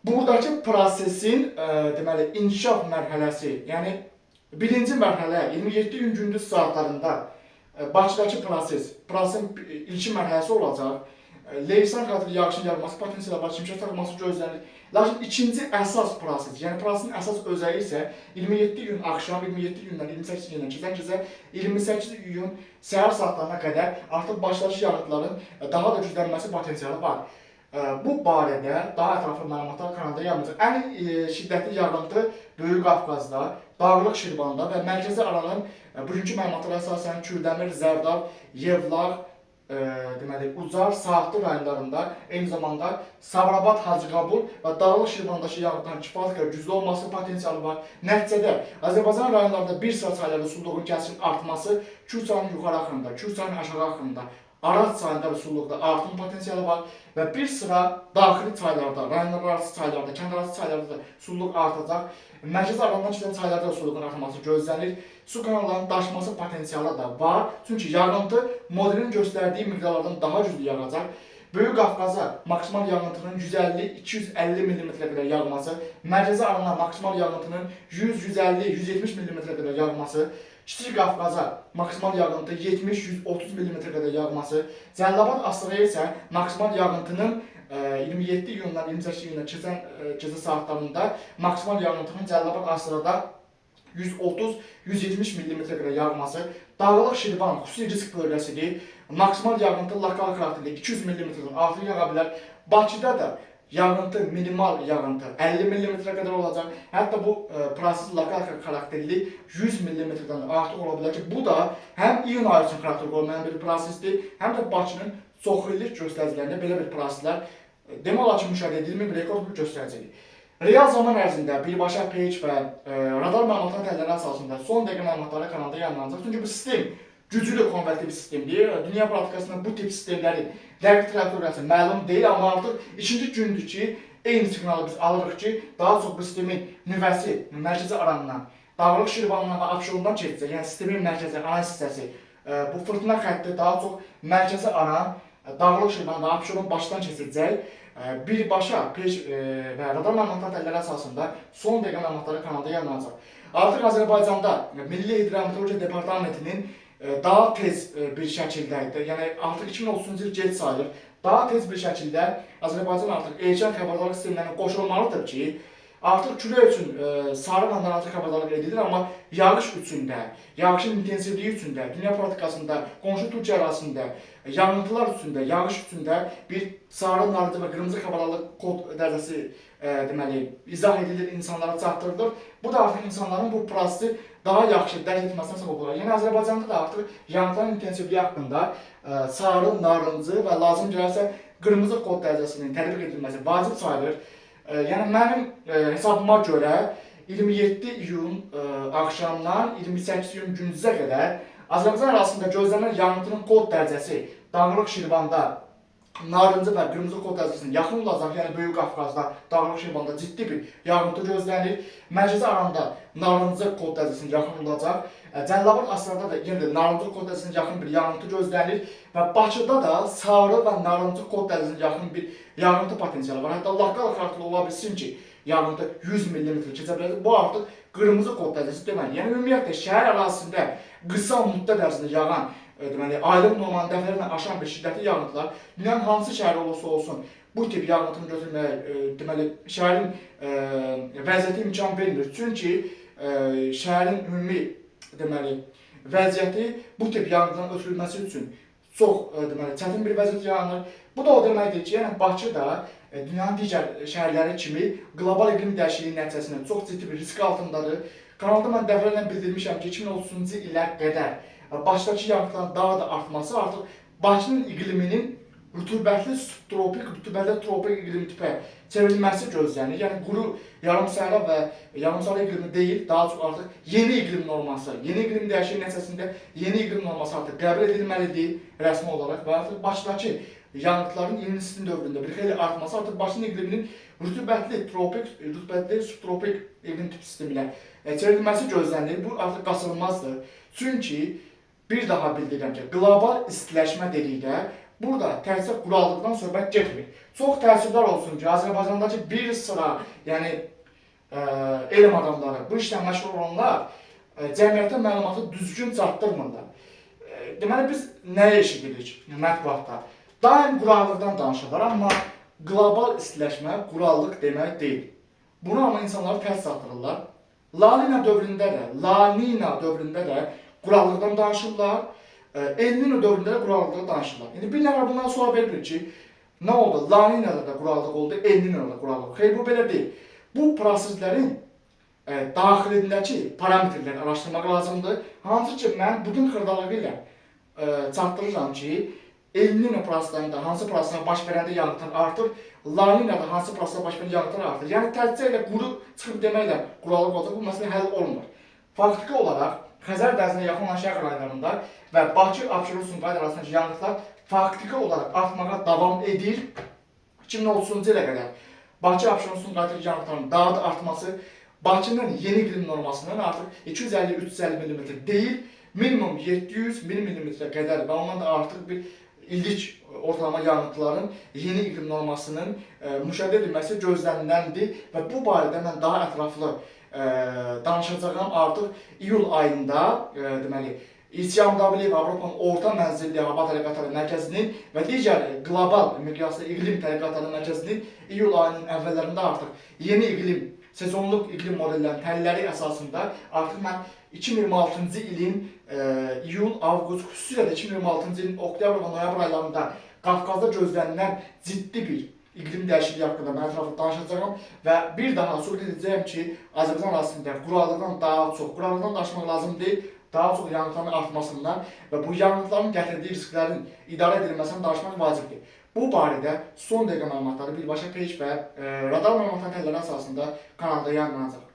Buradakı prosesin deməli inkişaf mərhələsi, yəni birinci mərhələ 27 gün gündüz saatlarında Bakıdakı prosesin ilkin mərhələsi olacaq. Leysan xatir yağışın yağması potensial var, şimşək çaxması gözlənilir. Lakin ikinci əsas proses, yəni prosesin əsas özəyi isə 27 gün axşam, 27 gündən 28 gündən keçən gecə 28 gün səhər saatlarına qədər artıq başdakı yağıntıların daha da güclənməsi potensialı var. Bu barədə daha ətraflı məlumatlar kanalda yayılacaq. Ən şiddətli yağıntı Böyük Qafqazda, Dağlıq Şirvanda və Mərkəzi Aranın bugünkü məlumatlara əsasən Kürdəmir, Zərdab, Yevlax, deməli Ucar, Saatlı rayonlarında, eyni zamanda Sabirabad, Hacıqabul və Dağlıq Şirvandakı yağıntıların kifayət qədər güclü olması potensialı var. Nəticədə Azərbaycan rayonlarında bir sıra çaylarda sululuğun kəskin artması, Kür çayının yuxarı axınında, Kür çayının aşağı axınında, Araz çayında və sululuqda artım potensialı var və bir sıra daxili çaylarda, rayonlararası çaylarda, kəndlərarası çaylarda da sululuq artacaq. Mərkəzi alandan keçən çaylarda da sululuğun artması gözlənilir. Su kanallarının daşması potensialı da var. Çünki yağıntı modelin göstərdiyi miqdarlardan daha güclü yağacaq. Böyük Qafqaza maksimal yağıntının 150-250 mm qədər yağması, Mərkəzi alana maksimal yağıntının 100-150-170 mm qədər yağması, Kiçik Qafqaza maksimal yağıntı 70-130 mm qədər yağması, Cəlilabad Astara isə maksimal yağıntının 27 gündən 28 gündən keçən gecə saatlarında maksimal yağıntının Cəlilabad Astarada 130-170 mm qədər yağması, Dağlıq Şirvan xüsusi risk bölgəsidir. Maksimal yağıntı lokal xarakterli 200 mm-dən artıq yağa bilər. Bakıda da yağıntı, minimal yağıntı 50 mm qədər olacaq. Hətta bu proses lokal xarakterli 100 mm-dən artıq ola bilər ki, bu da həm iyun ayı üçün xarakter olmayan bir prosesdir, həm də Bakının çox illik göstəricilərində belə bir proseslər demək olar ki, müşahidə edilmir, bir rekord bir göstəricidir. Real zaman ərzində birbaşa page və radar məlumatların təlləri əsasında son dəqiqə məlumatları kanalda yayınlanacaq. Çünki bu sistem güclü konvertiv sistemdir. Dünya praktikasında bu tip sistemlərin dəqiq trayektoriyası məlum deyil, amma artıq ikinci gündür ki, eyni siqnalı biz alırıq ki, daha çox bu sistemin nüvəsi mərkəzi aranından, Dağlıq Şirvandan və Abşerondan keçəcək. Yəni sistemin mərkəzi, ana hissəsi, bu fırtına xətti daha çox mərkəzi aran, Dağlıq Şirvan və Abşeron başdan keçəcək. Birbaşa və radar məlumatları təlləri əsasında son dəqiqə məlumatları kanalda yayınlanacaq. Artıq Azərbaycanda Milli Hidrometeorologiya Departamentinin daha tez bir şəkildə, yəni artıq 2030-cu il gec sayılır, daha tez bir şəkildə Azərbaycan artıq erkən xəbərdarlıq sistemlərinə qoşulmalıdır ki, artıq külək üçün sarı və narazı xəbərdarlıq edilir, amma yağış üçün də, yağışın intensivliyi üçün də, dünya praktikasında, qonşu Türkiyə arasında, yağıntılar üçün də, yağış üçün də bir sarı, narıncı və qırmızı xəbərdarlıq kod dərəcəsi deməli, izah edilir, insanlara çatdırılır. Bu da artıq insanların bu prosesi daha yaxşı dərk etməsinə səbəb olur. Yəni Azərbaycanda da artıq yağıntıların intensivliyi haqqında sarı, narıncı və lazım gələrsə qırmızı kod dərəcəsinin tətbiq edilməsi vacib sayılır. Yəni mənim hesabıma görə 27 iyun axşamdan 28 iyun gündüzə qədər Azərbaycan arasında gözlənilən yağıntının kod dərəcəsi Dağlıq Şirvanda narıncı və qırmızı kod dərəcəsinin yaxın olacaq. Yəni Böyük Qafqazda, Dağlıq Şirvanda ciddi bir yağıntı gözlənilir. Mərkəzi aranda narıncı kod dərəcəsinin yaxın olacaq. Cəlilabad Astarada da yenə də narıncı kod dərəcəsinin yaxın bir yağıntı gözlənilir və Bakıda da sarı və narıncı kod dərəcəsinin yaxın bir yağıntı potensialı var. Hətta lokal xarakterli ola bilsin ki, yağıntı 100 mm keçə bilər. Bu artıq qırmızı kod dərəcəsi deməli. Yəni ümumiyyətlə şəhər ərazisində qısa müddət ərzində yağan, deməli aylıq normanın dəfələrlə aşan bir şiddətli yağıntılar dünyanın hansı şəhəri olursa olsun bu tip yağıntını götürməyə deməli şəhərin vəziyyəti imkan vermir. Çünki şəhərin ümumi deməli vəziyyəti bu tip yanğından ötürülməsi üçün çox deməli çətin bir vəziyyət yaranır. Bu da o deməkdir ki, yəni Bakı da dünyanın digər şəhərləri kimi qlobal iqlim dəyişikliyi nəticəsində çox ciddi bir risk altındadır. Kanalda mən dəfələrlə bildirmişəm ki, 2030-cu ilə qədər Bakıdakı yağıntıların daha da artması artıq Bakının iqliminin rütubətli subtropik, rütubətli tropik iqlim tipə çevrilməsi gözlənir. Yəni quru yarımsahara və yarımsahara iqlimi deyil, daha çox artıq yeni iqlim norması, yeni iqlim dəyişikliyi nəticəsində yeni iqlim norması artıq qəbul edilməlidir rəsmi olaraq və artıq Bakıdakı yağıntıların yeni ilin dövründə bir xeyli artması artıq Bakının iqliminin rütubətli tropik, rütubətli subtropik iqlim tip sistemi ilə çevrilməsi gözlənilir. Bu artıq qaçılmazdır. Çünki bir daha bildirirəm ki, qlobal istiləşmə dedikdə burada təkcə qurallıqdan söhbət getmir. Çox təəssüflər olsun ki, Azərbaycandakı bir sıra, yəni elm adamları, bu işlə məşğul olanlar cəmiyyətə məlumatı düzgün çatdırmırlar. Deməli biz nəyə eşidirik mətbuatda? Daim qurallıqdan danışırlar, amma qlobal istiləşmə qurallıq demək deyil. Bunu amma insanları tərs çatdırırlar. La Nina dövründə də qurallıqdan danışırlar. El Nino dövründə də qurallıqdan danışırlar. İndi bir nəfər bundan sual verir ki, nə oldu? La Nina'da da qurallıq oldu, El Nino'da da qurallıq. Xeyr, bu belə deyil. Bu proseslərin daxilindəki parametrləri araşdırmaq lazımdır. Hansı ki, mən bugün xırdalığı ilə çatdırıram ki, El Nino proseslərində hansı proseslər baş verəndə yanğıtlar artır, La Nina'da hansı proseslər baş verəndə yanğıtlar artır. Yəni təkcə ilə quru çıxıb deməklə qurallıq olacaq, bu məsələ həll olmur. Faktiki olaraq Xəzər dənizinə yaxın olan şəhər rayonlarında və Bakı-Abşeron-Sumqayıt arasındakı yanğıtlar faktiki olaraq artmağa davam edir. 2030-cu ilə qədər Bakı-Abşeron-Sumqayıt yanğıtlarının daha da artması Bakının yeni iqlim normasının artıq 250-350 mm deyil, minimum 700 mm qədər və ondan da artıq bir illik ortalama yanğıtların yeni iqlim normasının müşahidə edilməsi gözləniləndir və bu barədə mən daha ətraflı danışacağım. Artıq iyul ayında deməli İCMW Avropanın orta mənzilli hava tələqatları mərkəzinin və digər qlobal miqyaslı iqlim tələqatları mərkəzinin iyul ayının əvvəllərində artıq yeni iqlim, sezonluq iqlim modellərinin təhlilləri əsasında artıq mən 2026-cı ilin iyul, avqust, xüsusilə də 2026-cı ilin oktyabr və noyabr aylarında Qafqazda gözlənilən ciddi bir iqlim dəyişikliyi haqqında mən ətraflı danışacağım və bir daha sübut edəcəyəm ki, Azərbaycan ərazisində qurallıqdan daha çox, qurallıqdan danışmaq lazım deyil, daha çox yanğıtların artmasından və bu yanğıtların gətirdiyi risklərin idarə edilməsindən danışmaq vacibdir. Bu barədə son dəqiqə məlumatları birbaşa page və radar məlumatları əsasında kanalda yayınlanacaq.